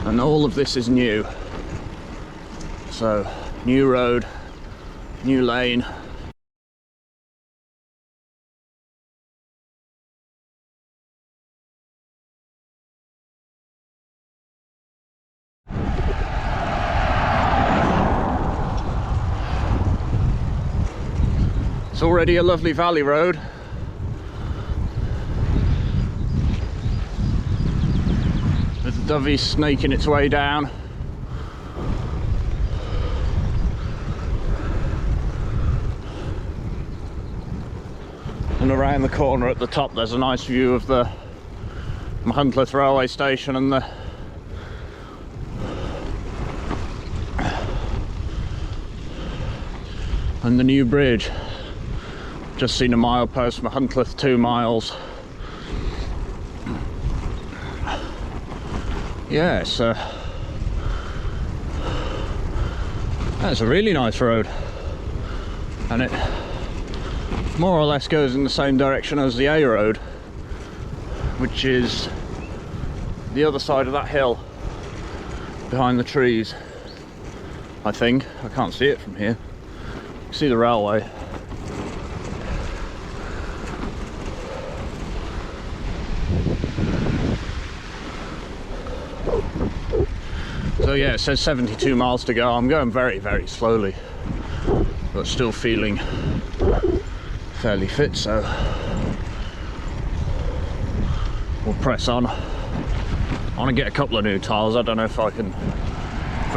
and all of this is new. So, new road, new lane. It's already a lovely valley road. With the Dovey snaking its way down. And around the corner at the top there's a nice view of the Mach railway station and the new bridge. Just seen a milepost, Mach 2 miles. Yeah, that's a really nice road, and it more or less goes in the same direction as the A road, which is the other side of that hill behind the trees. I think I can't see it from here. You can see the railway. So yeah, it says 72 miles to go. I'm going very, very slowly, but still feeling fairly fit, so we'll press on. I want to get a couple of new tiles. I don't know if I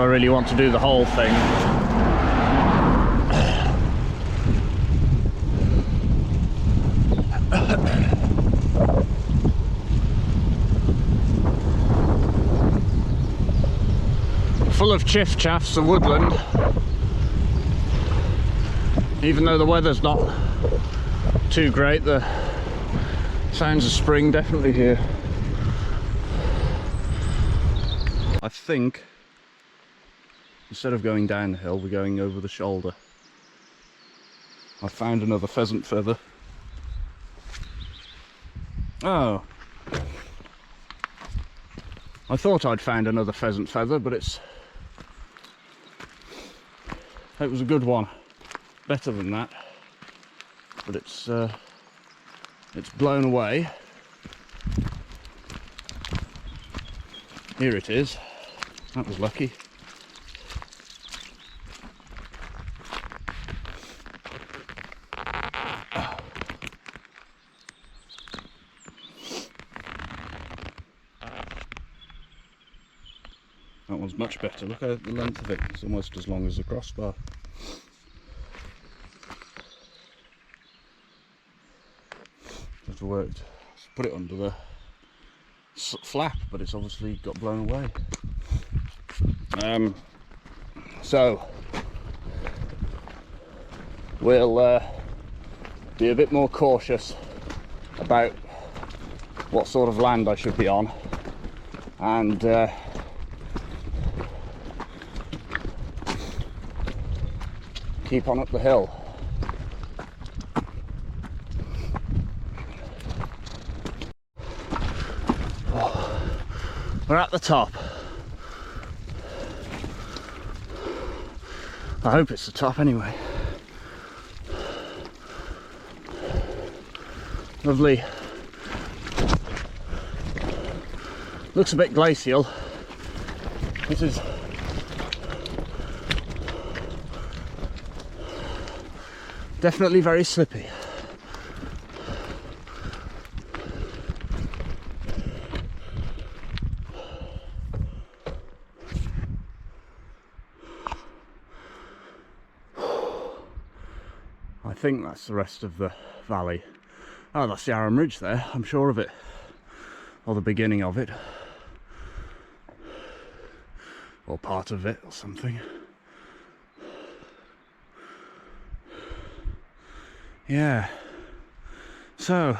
really want to do the whole thing. Full of chiff-chaffs and woodland, even though the weather's not too great. The sounds of spring definitely here. I think instead of going down the hill, we're going over the shoulder. I found another pheasant feather. Oh, I thought I'd found another pheasant feather, but it was a good one, better than that, but it's blown away. Here it is. That was lucky. That one's much better. Look at the length of it. It's almost as long as the crossbar. Just worked. Put it under the flap, but it's obviously got blown away. So we'll be a bit more cautious about what sort of land I should be on, and keep on up the hill. We're at the top. I hope it's the top anyway. Lovely. Looks a bit glacial. This is definitely very slippy. I think that's the rest of the valley. Oh, that's the Aran Ridge there, I'm sure of it. Or the beginning of it. Or part of it, or something. Yeah. So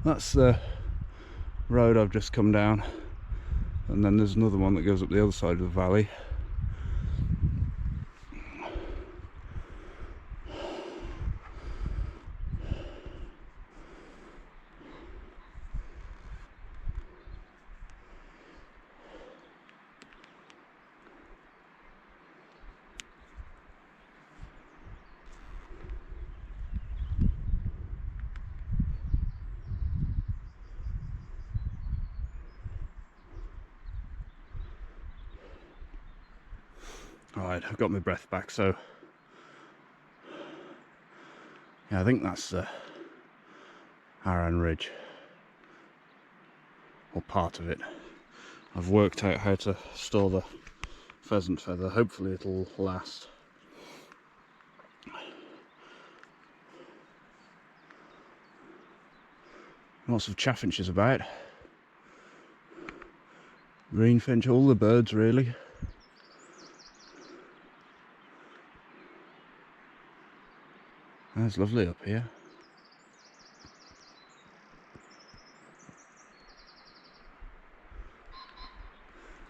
that's the road I've just come down. And then there's another one that goes up the other side of the valley. Alright, I've got my breath back, so yeah, I think that's Aran Ridge, or part of it. I've worked out how to store the pheasant feather, hopefully it'll last. Lots of chaffinches about. Greenfinch, all the birds really. That's lovely up here.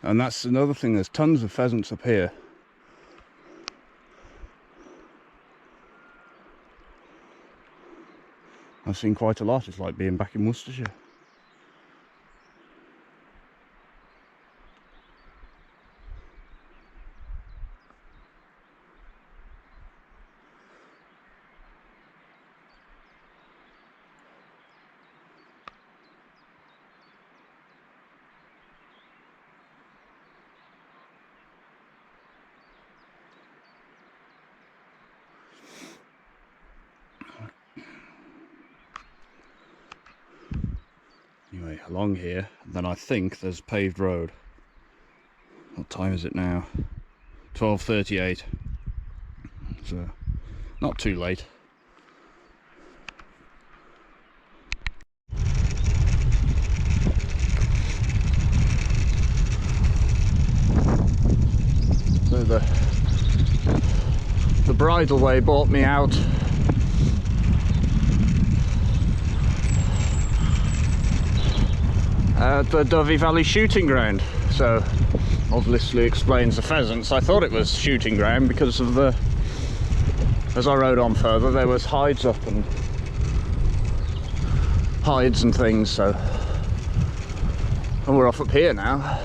And that's another thing, there's tons of pheasants up here. I've seen quite a lot, it's like being back in Worcestershire. Anyway, along here, then I think there's paved road. What time is it now? 12:38. So, not too late. So the bridleway brought me out at the Dovey Valley shooting ground, so obviously explains the pheasants. I thought it was shooting ground because of the, as I rode on further, there was hides up and hides and things, so, and we're off up here now.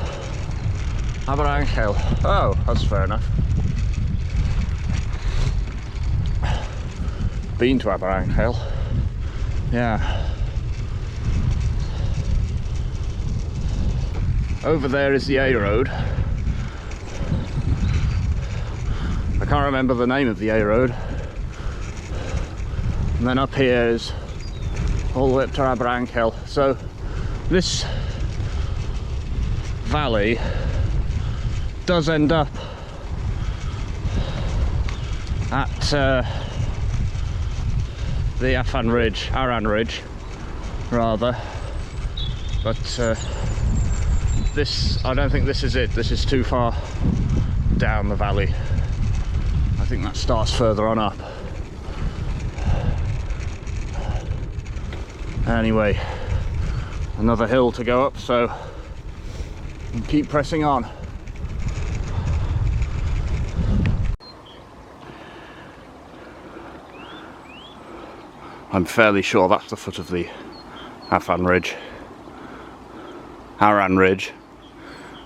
Aran Hill. Oh, that's fair enough. Been to Aran Hill. Yeah. Over there is the A road. I can't remember the name of the A road. And then up here is all the way up to Aran Hill. So this valley does end up at the Aran Ridge rather, but this, I don't think this is it. This is too far down the valley. I think that starts further on up. Anyway, another hill to go up, so we'll keep pressing on. I'm fairly sure that's the foot of the Aran Ridge.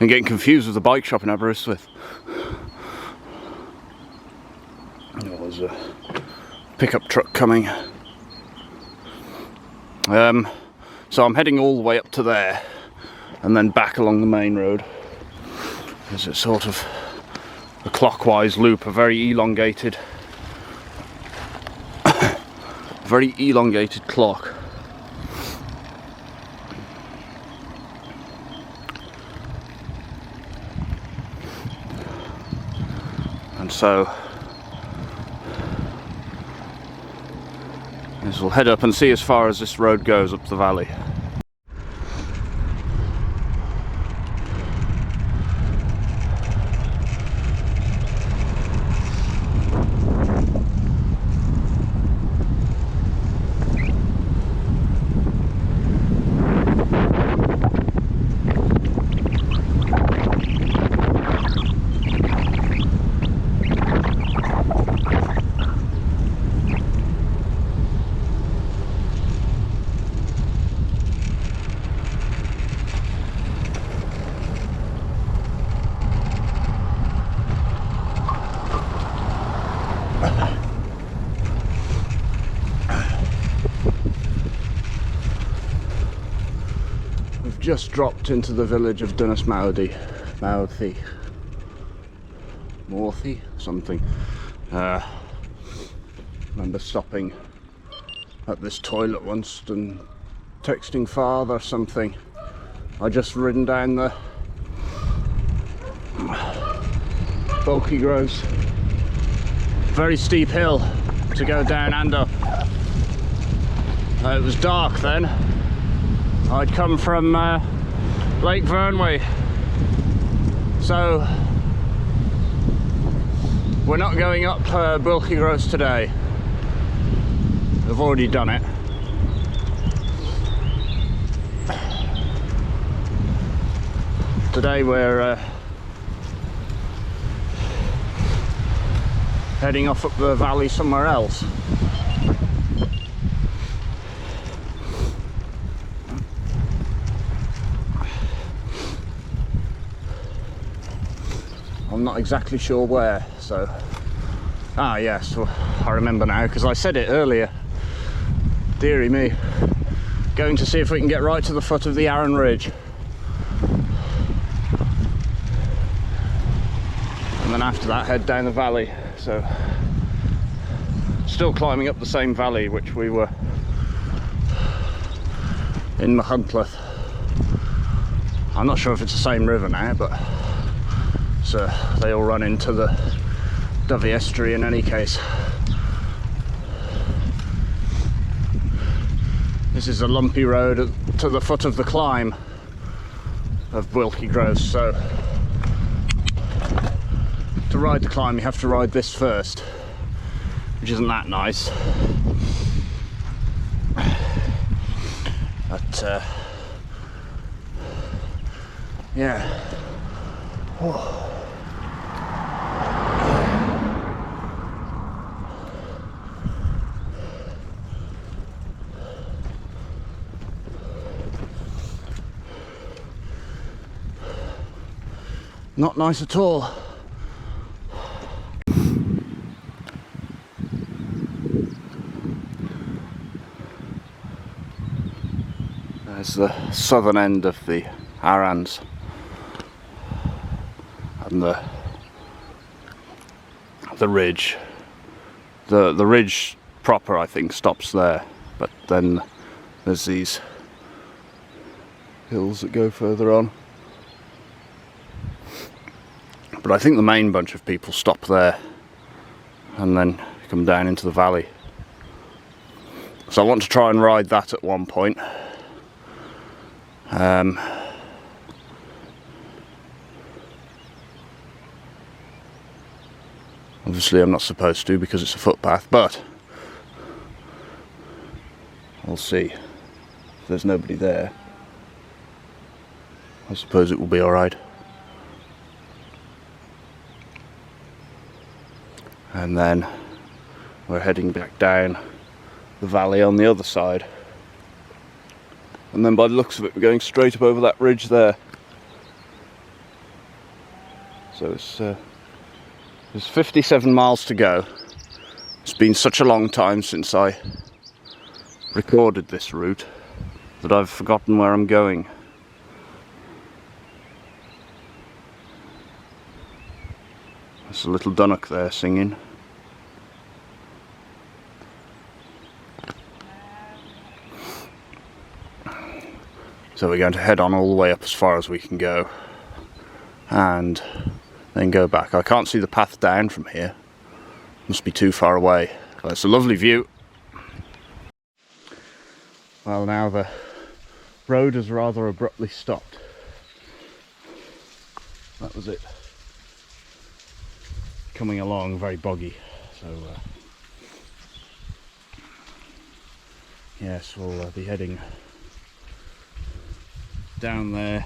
I'm getting confused with the bike shop in Aberystwyth. There was a pickup truck coming. So I'm heading all the way up to there and then back along the main road. There's a sort of a clockwise loop, a very elongated clock. And so we'll head up and see as far as this road goes up the valley. Just dropped into the village of Dynasmouthie. Morthy, something. Remember stopping at this toilet once and texting father something. I just ridden down the Bulky Groves. Very steep hill to go down and up. It was dark then. I'd come from Lake Vernway, so we're not going up Bulky Groves today. We've already done it. Today we're heading off up the valley somewhere else. I'm not exactly sure where, so... Ah yes, well, I remember now, because I said it earlier. Deary me. Going to see if we can get right to the foot of the Aran Ridge. And then after that head down the valley. So still climbing up the same valley which we were in Mach. I'm not sure if it's the same river now, but so they all run into the Dovey estuary in any case. This is a lumpy road to the foot of the climb of Bulky Groves, so to ride the climb you have to ride this first, which isn't that nice. But yeah. Oh. Not nice at all. There's the southern end of the Arans, and the ridge. The ridge proper, I think, stops there, but then there's these hills that go further on. But I think the main bunch of people stop there and then come down into the valley. So I want to try and ride that at one point. Obviously I'm not supposed to because it's a footpath, but we'll see. If there's nobody there, I suppose it will be alright. And then we're heading back down the valley on the other side, and then by the looks of it we're going straight up over that ridge there. So there's 57 miles to go. It's been such a long time since I recorded this route that I've forgotten where I'm going. There's a little dunnock there singing. So we're going to head on all the way up as far as we can go and then go back. I can't see the path down from here. Must be too far away. But it's a lovely view. Well, now the road has rather abruptly stopped. That was it. Coming along very boggy, so yes, we'll be heading down there.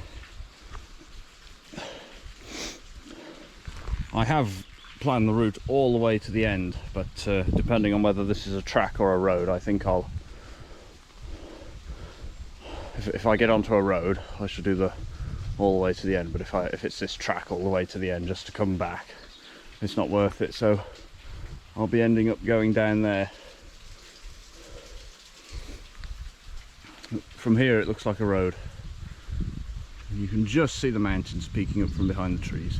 I have planned the route all the way to the end, but depending on whether this is a track or a road, I think I'll, if I get onto a road, I should do the all the way to the end, but if it's this track all the way to the end just to come back, it's not worth it, so I'll be ending up going down there. From here it looks like a road. You can just see the mountains peeking up from behind the trees.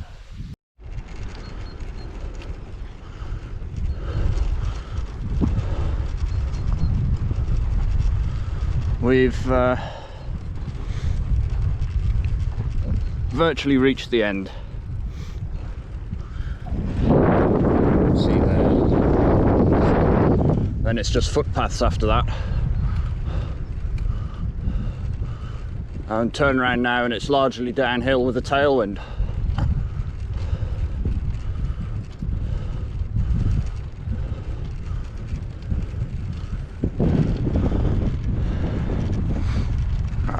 We've virtually reached the end. See there. Then it's just footpaths after that. And turn around now and it's largely downhill with a tailwind.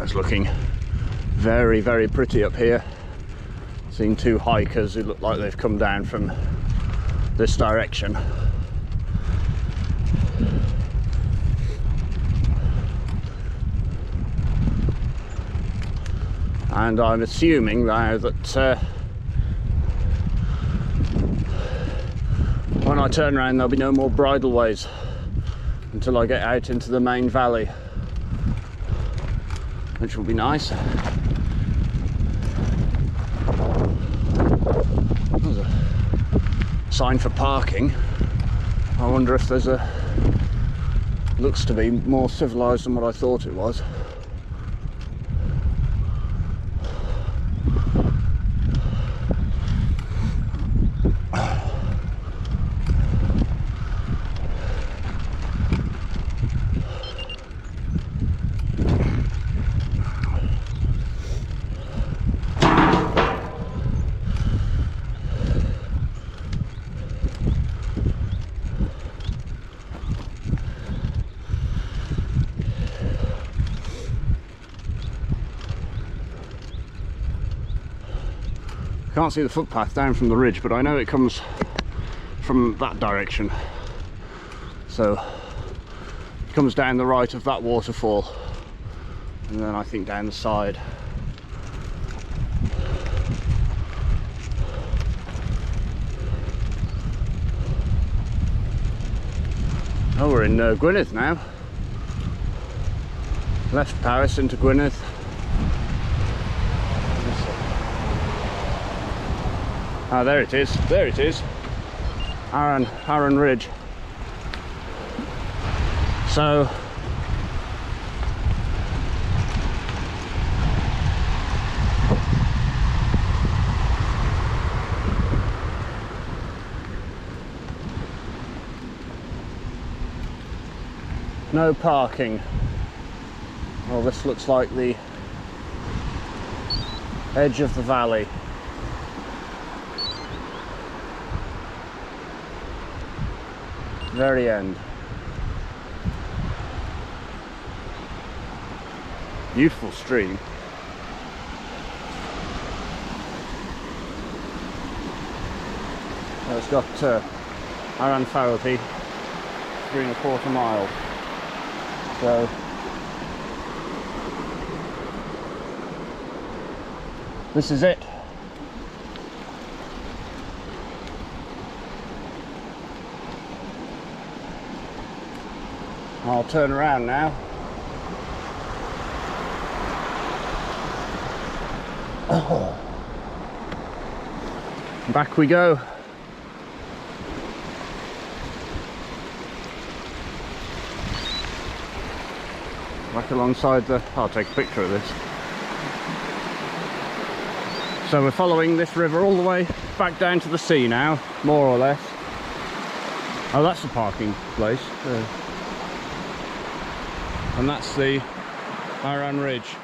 It's looking very, very pretty up here. Seeing two hikers who look like they've come down from this direction. And I'm assuming now that when I turn around there'll be no more bridleways until I get out into the main valley, which will be nice. There's a sign for parking. I wonder if there's a... looks to be more civilized than what I thought it was. Can't see the footpath down from the ridge, but I know it comes from that direction. So it comes down the right of that waterfall, and then I think down the side. Oh, we're in Gwynedd now. Left Paris into Gwynedd. Ah, there it is. There it is. Aran Ridge. So no parking. Well, this looks like the edge of the valley. Very end. Beautiful stream. So it's got Aran Ridge, 3¼ miles. So this is it. I'll turn around now. Oh. Back we go. Back alongside the... I'll take a picture of this. So we're following this river all the way back down to the sea now, more or less. Oh, that's the parking place. And that's the Aran Ridge.